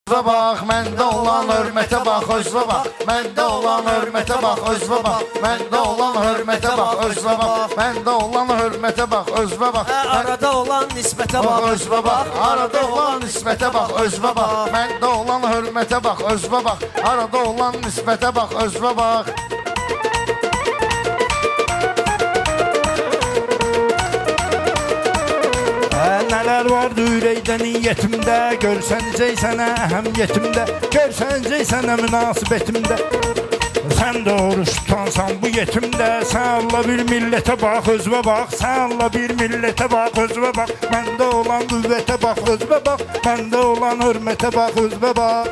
Bax, məndə olan hörmətə bax, özünə bax. Məndə olan hörmətə bax, özünə bax. Məndə olan hörmətə bax, özünə bax. Məndə olan hörmətə bax, özünə bax. Arada olan nisbətə bax, özünə bax. Arada olan nisbətə bax, özünə bax. Məndə olan hörmətə bax, özünə bax. Arada olan nisbətə bax, özünə bax. Nələr vardı ürəkdə niyyətimdə, görsənəcəksənə əhəmiyyətimdə, görsənəcəksənə münasibətimdə. Sən də oruç tutansan bu yetimdə, sən Allah bir millətə bax, özünə bax. Sən Allah bir millətə bax, özünə bax. Məndə olan qüvvətə bax, özünə bax. Məndə olan hörmətə bax, özünə bax.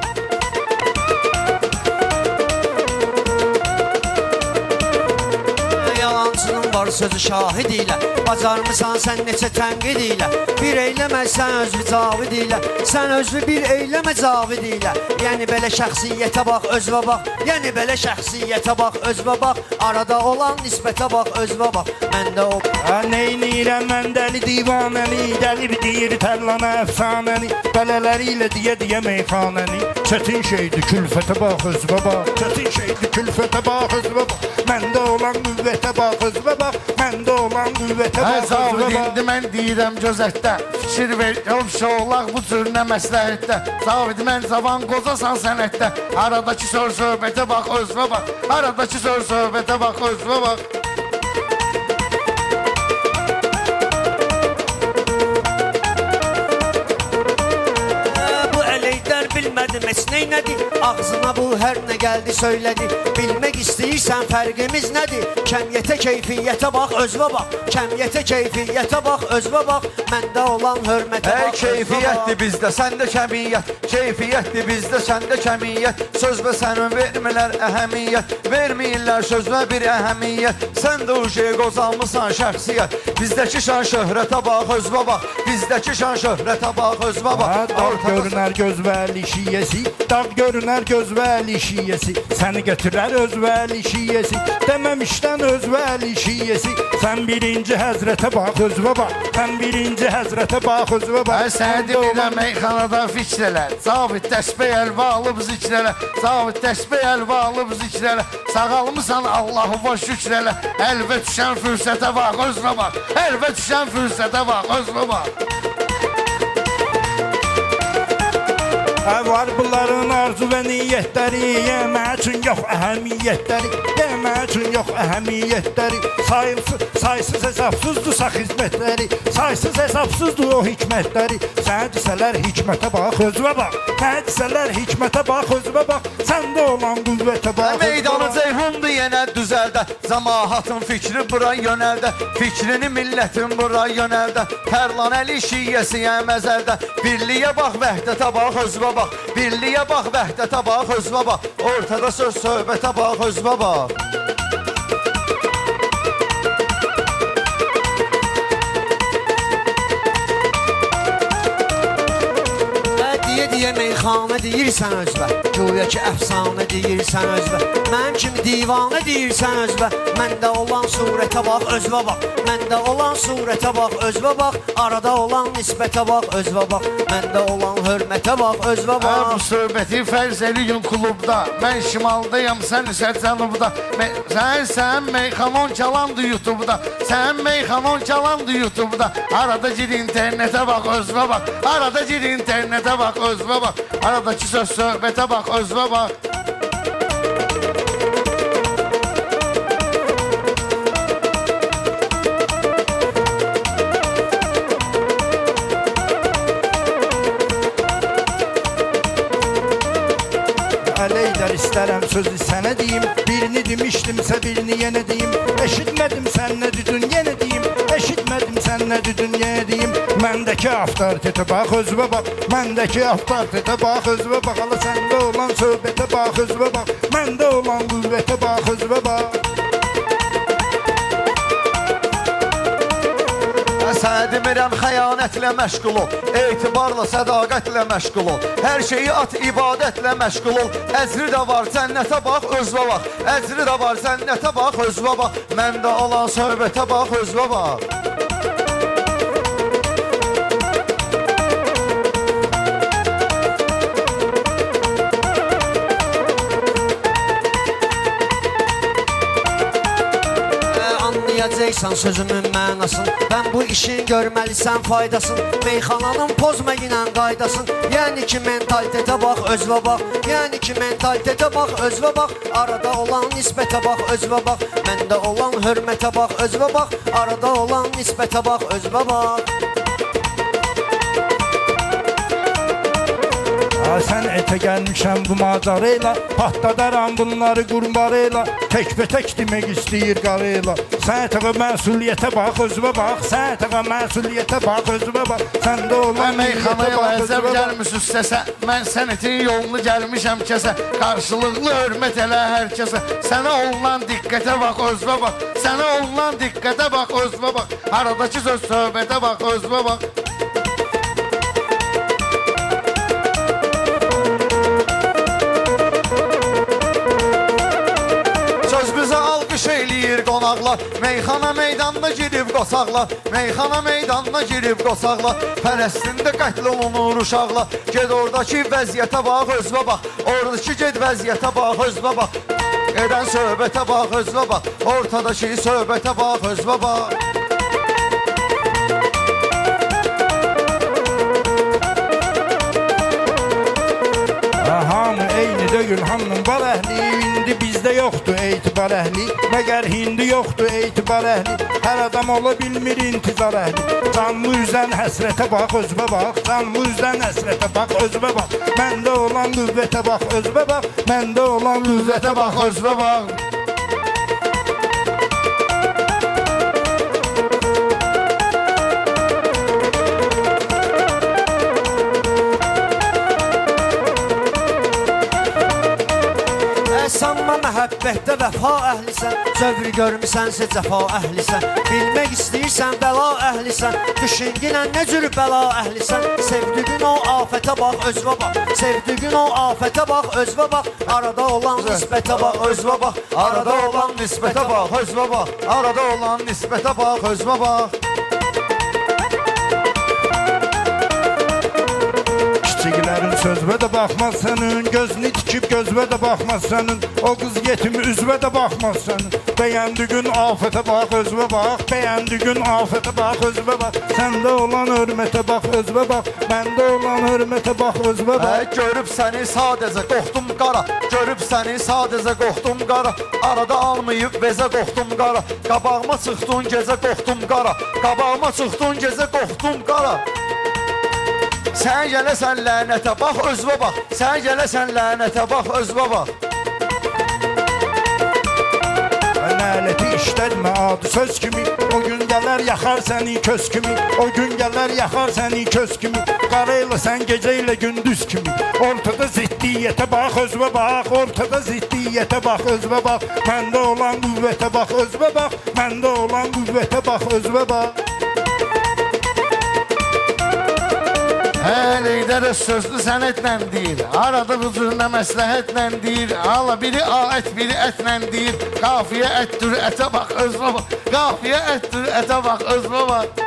Yalancının var sözü şahid ilə, bacarmısan sən neçə tənqid ilə. Bir eyləmə sən özlü cavid ilə, sən özlü bir eyləmə cavid ilə. Yəni belə şəxsiyyətə bax, özünə bax. Yəni belə şəxsiyyətə bax, özünə bax. Arada olan nisbətə bax, özünə bax. Məndə o Neynirəm mən dəli divanəni, dəli deyir tərlana əfsanəni. Bələləri ilə deyə meyxanəni. Çətin şeydir külfətə bax, özünə bax. Çətin şeydir külfətə bax, özünə bax. Məndə olan qüvvətə bax, özünə bax. Məndə olan qüvvətə bax, özünə bax. İndi mən deyirəm gözətdə, fikir ver, ölçə olaq bu cür nə məsləhətdə. Zavidi mən cavan qocasan sənətdə. Aradakı söhbətə bax, özünə bax. Aradakı söhbətə bax, özünə bax. Bilmədim heç neynədir, ağzına bu hər nə gəldi söylədi. Bilmək istəyirsən fərqimiz nədir? Kəmiyyətə, keyfiyyətə bax, özünə bax. Kəmiyyətə, keyfiyyətə bax, özünə bax. Məndə olan hörmətə bax, özünə bax. Keyfiyyətdir bizdə, səndə kəmiyyət. Keyfiyyətdir bizdə, səndə kəmiyyət. Sözbə sənin vermirlər əhəmiyyət. Vermirlər sözbə bir əhəmiyyət. Sən də o şey qozalmısan şəxsiyyət. Bizdəki şan şöhrətə bax, özünə bax. Bizdəki şan şöhrətə bax, özünə bax. Dağ görünər gözvəli şiyəsi, dağ görünər gözvəli şiyəsi. Səni gətirər özvəli şiyəsi, deməmişdən özvəli şiyəsi. Sən birinci həzrətə bax, özünə bax. Sən birinci həzrətə bax, özünə bax. Səni demirəm meyxanada fikrələr. Zavit təsbih əlvə alıb zikrələ. Zavit təsbih əlvə alıb zikrələ. Sağalmısan Allah'a şükrələ. Əlvə düşən fürsətə bax, özünə bax. Əlvə düşən fürsətə bax, özünə bax. Var bunların arzu və niyyətləri, yemək üçün yox əhəmiyyətləri. Yemək üçün yox əhəmiyyətləri. Saysız hesabsızdırsa xizmətləri, saysız hesabsızdır o hikmətləri. Sənə desələr hikmətə bax, özünə bax. Sənə desələr hikmətə bax, özünə bax. Səndə olan qüvvətə bax, Meydanı Ceyhundur yenə düzəldə. Cəmahatın fikri bura yönəldə. Fikrini millətin bura yönəldə. Tərlanəli şiyyəsiyə məzəldə. Birliyə bax, vəhdətə bax, özünə bax. Birliyə bax, vəhdətə bax, özünə bax. Ortada söz söhbətə bax, özünə bax. Deyə meyxanə deyirsən özbə, güya ki əfsanə deyirsən özbə. Mənim kimi divanə deyirsən özbə. Məndə olan surətə bax, özünə bax. Məndə olan surətə bax, özünə bax. Arada olan nisbətə bax, özünə bax. Məndə olan hörmətə bax, özünə bax. Bu söhbəti fərz eləyin klubda. Mən şimaldayam, sən isə cənubda. Sən meyxanon çalandı YouTube'da. Sən meyxanon çalandı YouTube'da. Arada gir internetə bax, özünə bax. Arada gir internetə bax, özünə bax. Aradakı söz söhbətə bax, özünə bax. Əleylər istərəm sözü sənə deyim. Birini demişdimsə birini yenə deyim. Eşitmədim sən nə dedin, yenə deyim. Eşitmədim sən nə dedin, yenə deyim. Məndəki avtoritetə bax, özünə bax. Məndəki avtoritetə bax, özünə bax. Hala səndə olan söhbətə bax, özünə bax. Məndə olan qüvvətə bax, özünə bax. Sənə demirəm xəyanətlə məşğul ol. Etibarla, sədaqətlə məşğul ol. Hər şeyi at, ibadətlə məşğul ol. Əcri də var, cənnətə bax, özünə bax. Əcri də var, cənnətə bax, özünə bax. Məndə olan söhbətə bax, özünə bax. biləcəksən sözümün mənasın. Mən bu işin görməlisən faydasın. Meyxananın pozma ilə qaydasın. Yəni ki mentalitetə bax, özvə bax. Yəni ki mentalitetə bax, özvə bax. Arada olan nisbətə bax, özvə bax. Məndə olan hörmətə bax, özvə bax. Arada olan nisbətə bax, özvə bax. Sən etə gəlmişəm bu macarayla, patladaram bunları qurbarayla, təkbətək demək istəyir qarayla. Sən etəqə məsuliyyətə bax, özvə bax. Sən etəqə məsuliyyətə bax, özvə bax. Səndə olan Meyxanaya əzəb gəlmişsiniz səsə. Mən sənətin yolunu gəlmişəm kəsə. Qarşılıqlı hörmət elə hər kəsə. Sənə olunan diqqətə bax, özvə bax. Sənə olunan diqqətə bax, özvə bax. Aradakı söz söhbətə bax, özvə bax. Qonaqlar, meyxana meydanda girib qosaqlar, meyxana meydanda girib qosaqlar, Fələstində qətl olunur uşaqlar. Ged oradakı vəziyyətə bax, özvə bax. Oradakı ged vəziyyətə bax, özvə bax. Edən söhbətə bax, özvə bax. Ortadakı söhbətə bax, özvə bax. Hamı eyni deyil, hamının var əhli. İndi bizdə yoxdur etibar əhli. Məgər hindi yoxdur etibar əhli. Hər adam ola bilmir intizar əhli. Canlı üzən həsrətə bax, özvə bax. Canlı üzən həsrətə bax, özvə bax. Məndə olan qüvvətə bax, özvə bax. Məndə olan qüvvətə bax, özvə bax. Sanma məhəbbətdə vəfa əhlisən. Zövr görmüsənsə cəfa əhlisən. Bilmək istəyirsən bəla əhlisən. Düşünginə nə cür bəla əhlisən. Sevdiğin o afətə bax, özvə bax. Sevdiğin o afətə bax, özvə bax. Arada olan nisbətə bax, özvə bax. Arada olan nisbətə bax, özvə bax. Arada olan nisbətə bax, özvə bax. Kiçiklərin sözvə də baxmaz sənin, gözünü tikib gözvə də baxmaz sənin, o qız yetimi üzvə də baxmaz sənin. Bəyəndiğin afətə bax, özvə bax. Bəyəndiğin afətə bax, özvə bax. Səndə olan hörmətə bax, özvə bax. Məndə olan hörmətə bax, özvə bax. Görüb səni sadəcə qoxdum qara, görüb səni sadəcə qoxdum qara, arada almayıb vəzə qoxdum qara, qabağıma çıxdun gecə qoxdum qara, qabağıma çıxdun gecə qoxdum qara. Sən gələsən lənətə bax, özvə bax. Sən gələsən lənətə bax, özvə bax. Nələti işlətmə adı söz kimi, o gün gələr yaxar səni köz kimi, o gün gələr yaxar səni köz kimi, qarayla sən gecə ilə gündüz kimi. Ortada ziddiyyətə bax, özvə bax. Ortada ziddiyyətə bax, özvə bax. Məndə olan qüvvətə bax, özvə bax. Məndə olan qüvvətə bax, özvə bax. Hər eydərə sözlü sənətlə deyir. Arada huzuruna məsləhətlə deyir. Hala biri ət, biri ətlə deyir. Qafiyə ətdir, ətə bax, özvə bax. Qafiyə ətdir, ətə bax, özvə bax.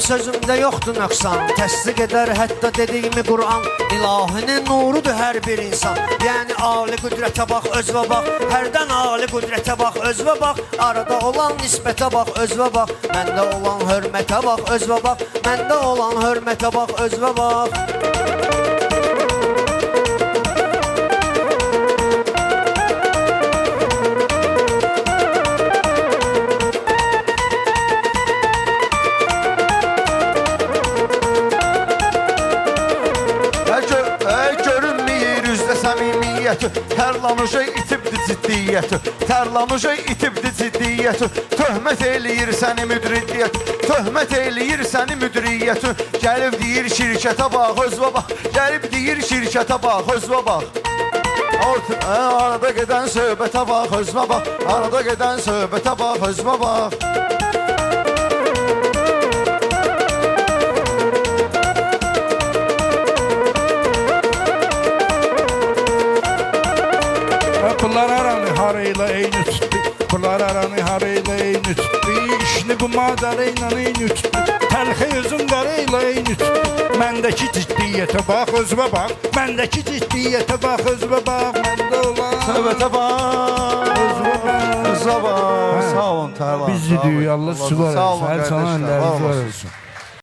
Sözümdə yoxdur nöqsan, təsdiq edər hətta dediyimi Qur'an. İlahinin nurudur hər bir insan. Yəni ali qüdrətə bax, özvə bax. Hərdən ali qüdrətə bax, özvə bax. Arada olan nisbətə bax, özvə bax. Məndə olan hörmətə bax, özvə bax. Məndə olan hörmətə bax, özvə bax. Tərlanıca itibdi ciddiyyəti, tərlanıca itibdi ciddiyyəti. Töhmət eləyir səni müdriyyət, töhmət eləyir səni müdriyyəti. Gəlib deyir şirkətə bax, özvə bax. Gəlib deyir şirkətə bax, özvə bax. Arada gedən söhbətə bax, özvə bax. Arada gedən söhbətə bax, özvə bax. eyni tutdu. İşini bu madara eyni tutdu. Təlxi özün qara ilə eyni tutdu. Məndəki ciddiyyətə bax, özümə bax. Məndəki ciddiyyətə bax, özümə bax. Məndə olan Söhbətə bax, özünə bax. Sağ olun Tərlan. Bizi düyü Allah Sağ sular olun olsun. Hər sana qardaşlar, əlləriniz var var olsun. olsun.